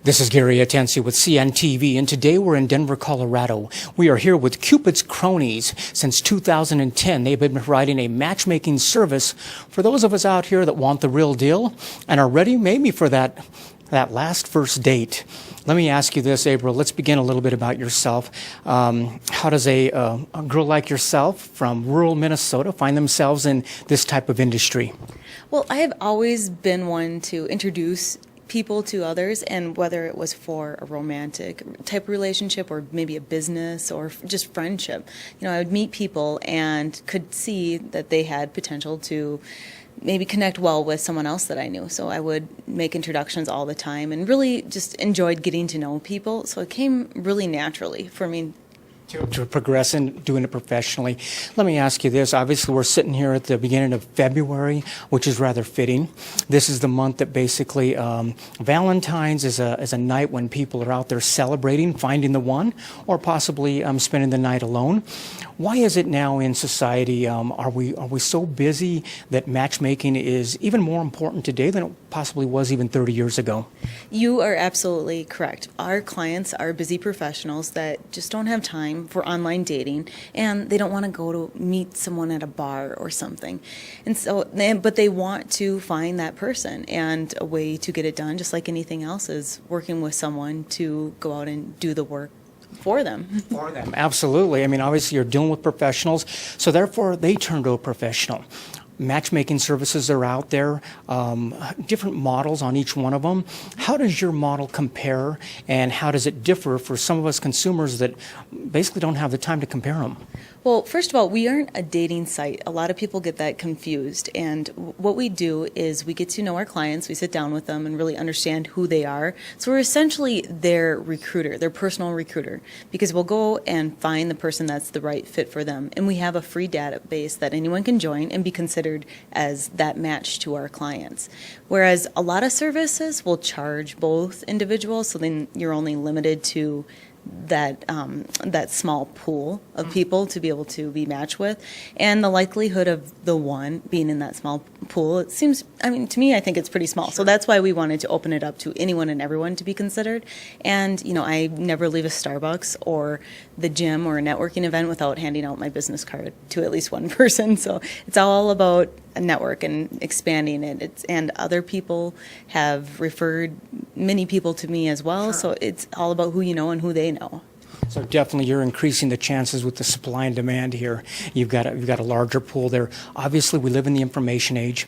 This is Gary Atensi with CNTV, and today we're in Denver, Colorado. We are here with Cupid's Chronies. Since 2010, they've been providing a matchmaking service for those of us out here that want the real deal and are ready maybe for that first date. Let me ask you this, April. Let's begin a little bit about yourself. How does a girl like yourself from rural Minnesota find themselves in this type of industry? Well, I have always been one to introduce people to others, and whether it was for a romantic type relationship or maybe a business or just friendship, I would meet people and could see that they had potential to maybe connect well with someone else that I knew. So I would make introductions all the time and really just enjoyed getting to know people. So it came really naturally for me to progress in doing it professionally. Let me ask you this. Obviously, we're sitting here at the beginning of February, which is rather fitting. This is the month that basically Valentine's is a night when people are out there celebrating, finding the one, or possibly spending the night alone. Why is it now in society, are we so busy that matchmaking is even more important today than it possibly was even 30 years ago? You are absolutely correct. Our clients are busy professionals that just don't have time for online dating, and they don't want to go to meet someone at a bar or something. And so, but they want to find that person, and a way to get it done, just like anything else, is working with someone to go out and do the work for them. For them, absolutely. I mean, obviously you're dealing with professionals, so therefore they turn to a professional. Matchmaking services are out there, different models on each one of them. How does your model compare, and how does it differ for some of us consumers that basically don't have the time to compare them? Well, first of all, we aren't a dating site. A lot of people get that confused. And what we do is we get to know our clients. We sit down with them and really understand who they are. So we're essentially their recruiter, their personal recruiter, because we'll go and find the person that's the right fit for them. And we have a free database that anyone can join and be considered as that match to our clients. Whereas a lot of services will charge both individuals, so then you're only limited to that small pool of people to be able to be matched with, and the likelihood of the one being in that small pool, it seems, to me, I think it's pretty small. So that's why we wanted to open it up to anyone and everyone to be considered. And I never leave a Starbucks or the gym or a networking event without handing out my business card to at least one person. So it's all about a network and expanding it. And other people have referred many people to me as well. Sure. So it's all about who you know and who they know. So definitely you're increasing the chances with the supply and demand here. You've got a larger pool there. Obviously, we live in the information age.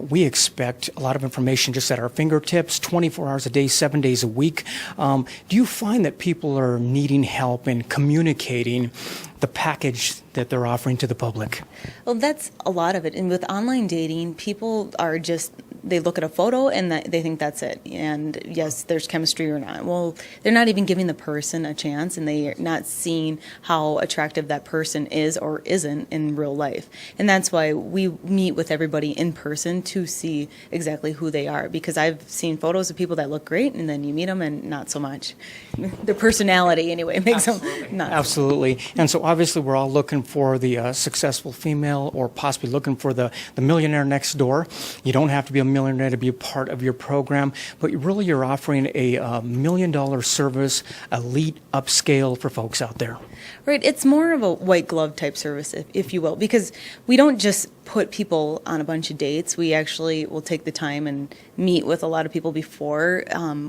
We expect a lot of information just at our fingertips, 24 hours a day, 7 days a week. Do you find that people are needing help in communicating the package that they're offering to the public? Well, that's a lot of it. And with online dating, people are just, they look at a photo and they think that's it. And yes, there's chemistry or not. Well, they're not even giving the person a chance, and they're not seeing how attractive that person is or isn't in real life. And that's why we meet with everybody in person to see exactly who they are. Because I've seen photos of people that look great, and then you meet them and not so much. Their personality, anyway, makes them not. Absolutely. And so obviously we're all looking for the successful female, or possibly looking for the millionaire next door. You don't have to be a millionaire to be a part of your program, but really you're offering a $1 million service, elite upscale for folks out there. Right. It's more of a white glove type service, if you will, because we don't just put people on a bunch of dates. We actually will take the time and meet with a lot of people before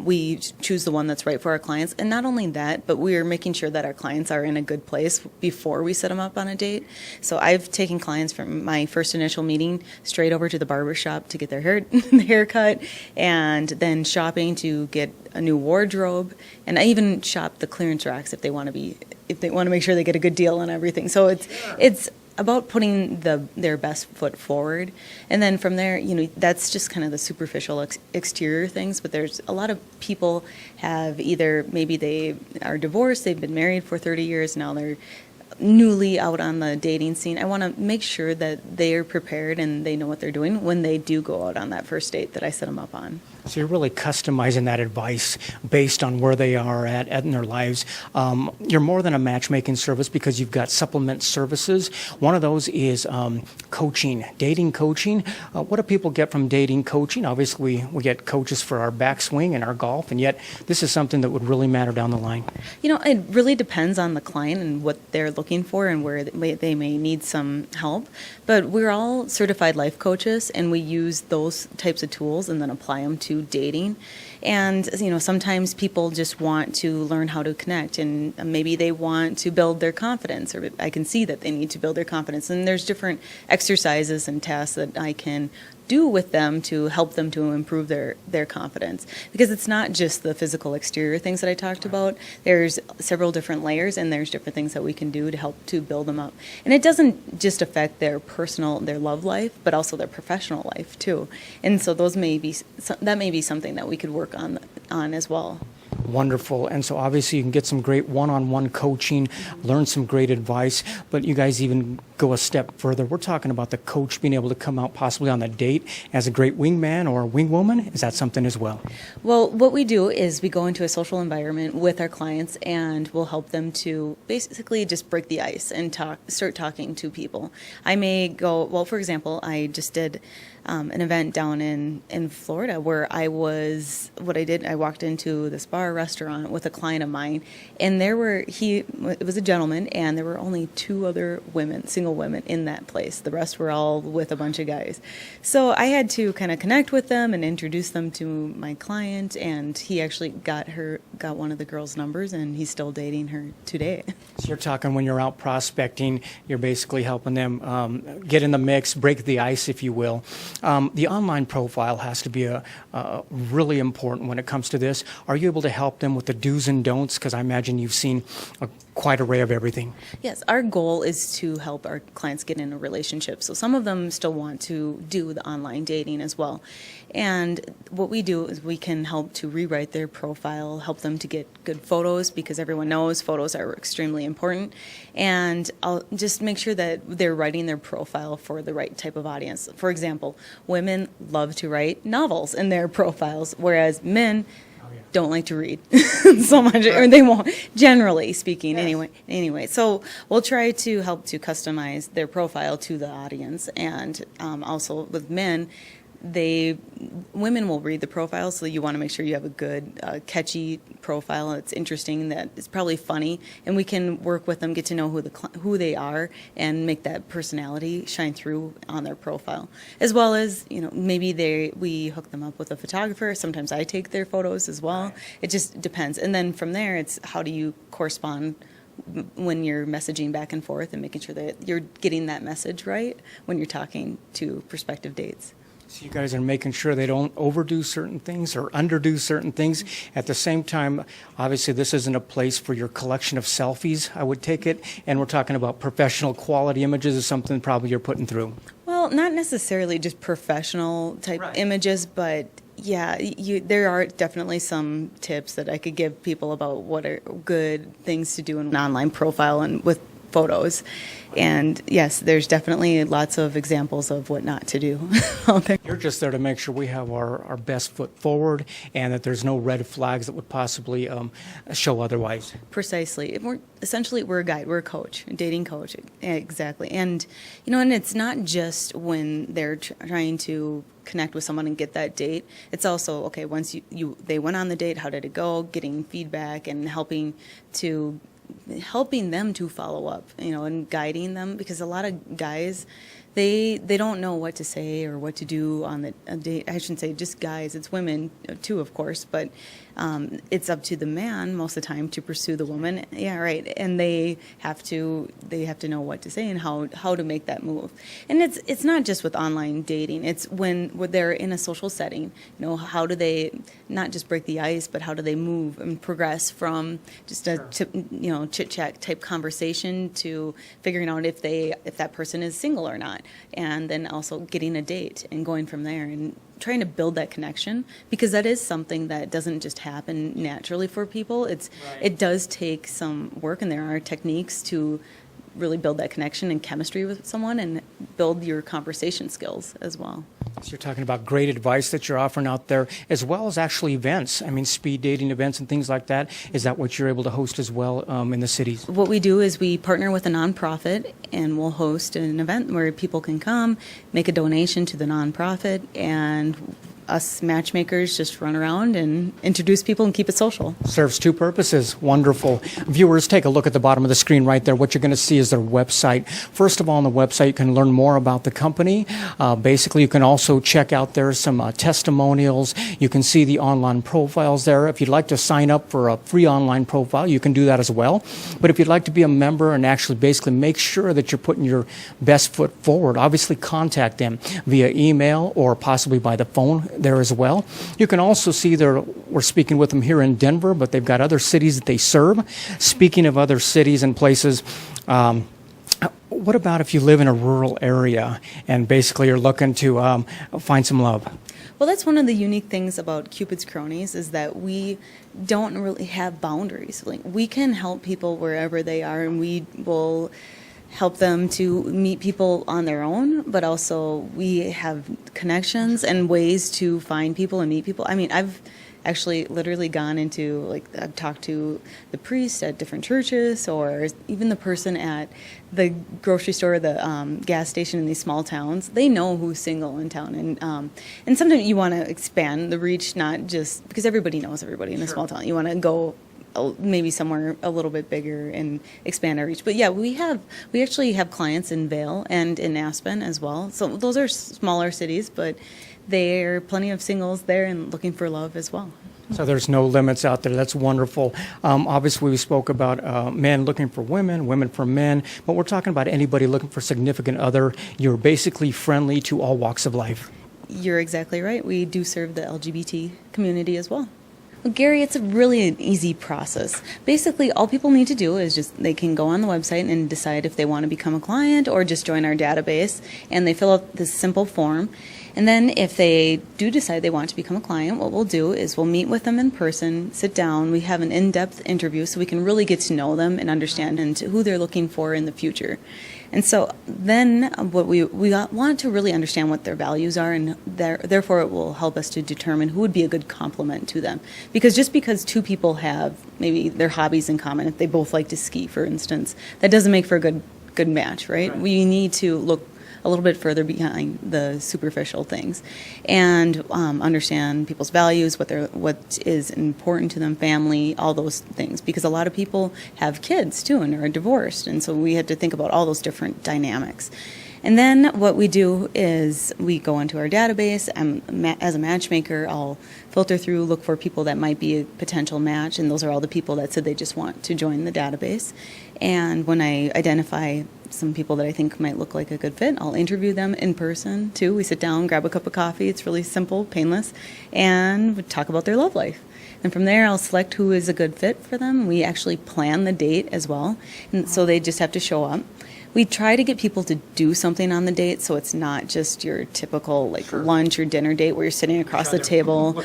we choose the one that's right for our clients. And not only that, but we're making sure that our clients are in a good place before we set them up on a date. So I've taken clients from my first initial meeting straight over to the barber shop to get their haircut, and then shopping to get a new wardrobe. And I even shop the clearance racks if they want to make sure they get a good deal on everything. So it's about putting their best foot forward. And then from there, that's just kind of the superficial exterior things. But there's a lot of people have either, maybe they are divorced, they've been married for 30 years, now they're newly out on the dating scene, I want to make sure that they're prepared and they know what they're doing when they do go out on that first date that I set them up on. So you're really customizing that advice based on where they are at in their lives. You're more than a matchmaking service because you've got supplement services. One of those is coaching, dating coaching. What do people get from dating coaching? Obviously, we get coaches for our backswing and our golf, and yet this is something that would really matter down the line. You know, it really depends on the client and what they're looking for and where they may need some help. But we're all certified life coaches, and we use those types of tools and then apply them to dating. And you know, sometimes people just want to learn how to connect, and maybe they want to build their confidence, or I can see that they need to build their confidence, and there's different exercises and tasks that I can do with them to help them to improve their confidence, because it's not just the physical exterior things that I talked about. There's several different layers, and there's different things that we can do to help to build them up. And it doesn't just affect their love life, but also their professional life too. And so that may be something that we could work on as well. Wonderful. And so obviously you can get some great one-on-one coaching, learn some great advice, but you guys even go a step further. We're talking about the coach being able to come out possibly on a date as a great wingman or a wingwoman. Is that something as well? Well, what we do is we go into a social environment with our clients, and we'll help them to basically just break the ice and start talking to people. I may go, well, for example, I just did an event down in Florida where I walked into this bar restaurant with a client of mine, and it was a gentleman, and there were only 2 other women, single women in that place. The rest were all with a bunch of guys. So I had to kind of connect with them and introduce them to my client, and he actually got one of the girls' numbers, and he's still dating her today. So you're talking when you're out prospecting, you're basically helping them get in the mix, break the ice, if you will. The online profile has to be really important when it comes to this. Are you able to help them with the do's and don'ts? Because I imagine you've seen a quite array of everything. Yes, our goal is to help our clients get in a relationship. So some of them still want to do the online dating as well. And what we do is we can help to rewrite their profile, help them to get good photos, because everyone knows photos are extremely important. And I'll just make sure that they're writing their profile for the right type of audience. For example, women love to write novels in their profiles, whereas men don't like to read so much, or they won't, generally speaking. Yes. Anyway, so we'll try to help to customize their profile to the audience. And also with men, women will read the profile, so you want to make sure you have a good, catchy profile that's interesting, that is probably funny, and we can work with them, get to know who they are, and make that personality shine through on their profile. As well as, maybe we hook them up with a photographer. Sometimes I take their photos as well. It just depends. And then from there, it's how do you correspond when you're messaging back and forth, and making sure that you're getting that message right when you're talking to prospective dates. So you guys are making sure they don't overdo certain things or underdo certain things. At the same time, obviously this isn't a place for your collection of selfies, I would take it. And we're talking about professional quality images is something probably you're putting through. Well, not necessarily just professional type images, but yeah, there are definitely some tips that I could give people about what are good things to do in an online profile and with photos. And yes, there's definitely lots of examples of what not to do out there. You're just there to make sure we have our best foot forward and that there's no red flags that would possibly show otherwise. Precisely. We're a guide, we're a coach, a dating coach. Exactly. And, and it's not just when they're trying to connect with someone and get that date. It's also, okay, once they went on the date, how did it go? Getting feedback and helping them to follow up, and guiding them, because a lot of guys, they don't know what to say or what to do on a date. I shouldn't say just guys, it's women too, of course, but it's up to the man most of the time to pursue the woman. Yeah, right. And they have to know what to say and how to make that move. And it's not just with online dating. It's when they're in a social setting. How do they not just break the ice, but how do they move and progress from just a chit chat type conversation to figuring out if that person is single or not, and then also getting a date and going from there and trying to build that connection, because that is something that doesn't just happen naturally for people. It does take some work, and there are techniques to really build that connection and chemistry with someone and build your conversation skills as well. So you're talking about great advice that you're offering out there, as well as actually events. I mean, speed dating events and things like that. Is that what you're able to host as well in the cities? What we do is we partner with a nonprofit, and we'll host an event where people can come, make a donation to the nonprofit, and us matchmakers just run around and introduce people and keep it social. Serves two purposes. Wonderful. Viewers, take a look at the bottom of the screen right there. What you're going to see is their website. First of all, on the website, you can learn more about the company. Basically, you can also check out there some testimonials. You can see the online profiles there. If you'd like to sign up for a free online profile, you can do that as well. But if you'd like to be a member and actually basically make sure that you're putting your best foot forward, obviously contact them via email or possibly by the phone there as well. You can also see we're speaking with them here in Denver, but they've got other cities that they serve. Speaking of other cities and places, what about if you live in a rural area and basically you're looking to find some love? Well, that's one of the unique things about Cupid's Chronies is that we don't really have boundaries. Like, we can help people wherever they are, and we will help them to meet people on their own, but also we have connections and ways to find people and meet people. I mean, I've actually literally gone into, like, I've talked to the priest at different churches, or even the person at the grocery store, the gas station in these small towns. They know who's single in town, and sometimes you want to expand the reach, not just because everybody knows everybody in a small town. You want to go maybe somewhere a little bit bigger and expand our reach. But yeah, we actually have clients in Vail and in Aspen as well. So those are smaller cities, but there are plenty of singles there and looking for love as well. So there's no limits out there. That's wonderful. Obviously, we spoke about men looking for women, women for men, but we're talking about anybody looking for significant other. You're basically friendly to all walks of life. You're exactly right. We do serve the LGBT community as well. Well, Gary, it's really an easy process. Basically, all people need to do is they can go on the website and decide if they want to become a client or just join our database, and they fill out this simple form. And then if they do decide they want to become a client, what we'll do is we'll meet with them in person, sit down. We have an in-depth interview so we can really get to know them and understand who they're looking for in the future. And so then what we want to really understand what their values are, and therefore it will help us to determine who would be a good complement to them. Because just because two people have maybe their hobbies in common, if they both like to ski, for instance, that doesn't make for a good match, right? We need to look a little bit further behind the superficial things and understand people's values, what is important to them, family, all those things. Because a lot of people have kids too and are divorced, and so we had to think about all those different dynamics. And then what we do is we go into our database. As a matchmaker, I'll filter through, look for people that might be a potential match, and those are all the people that said they just want to join the database. And when I identify some people that I think might look like a good fit, I'll interview them in person too. We sit down, grab a cup of coffee. It's really simple, painless, and we talk about their love life. And from there, I'll select who is a good fit for them. We actually plan the date as well, and so they just have to show up. We try to get people to do something on the date, so it's not just your typical lunch or dinner date where you're sitting across the table.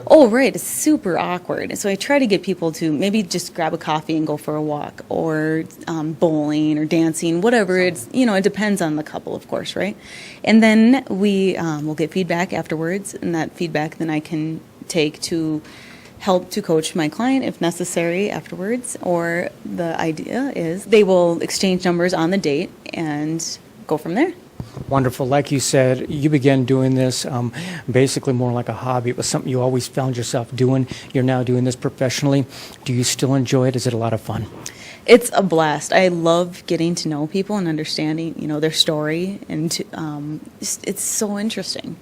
Oh, right, it's super awkward. So I try to get people to maybe just grab a coffee and go for a walk, or bowling or dancing, whatever. It depends on the couple, of course, right? And then we'll get feedback afterwards, and that feedback then I can take to help to coach my client if necessary afterwards, or the idea is they will exchange numbers on the date and go from there. Wonderful. Like you said, you began doing this basically more like a hobby. It was something you always found yourself doing. You're now doing this professionally. Do you still enjoy it? Is it a lot of fun? It's a blast. I love getting to know people and understanding, their story, and it's so interesting.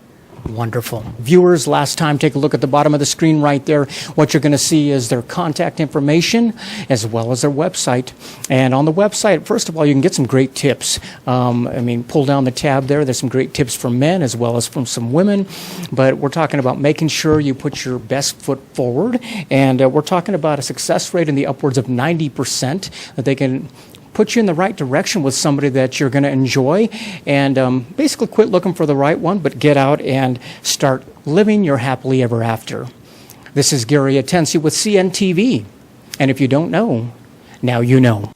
Wonderful. Viewers, last time, take a look at the bottom of the screen right there. What you're going to see is their contact information as well as their website. And on the website, first of all, you can get some great tips. Pull down the tab there. There's some great tips for men as well as from some women. But we're talking about making sure you put your best foot forward. And we're talking about a success rate in the upwards of 90% that they can put you in the right direction with somebody that you're going to enjoy, and basically quit looking for the right one, but get out and start living your happily ever after. This is Gary Atensi with CNTV, and if you don't know, now you know.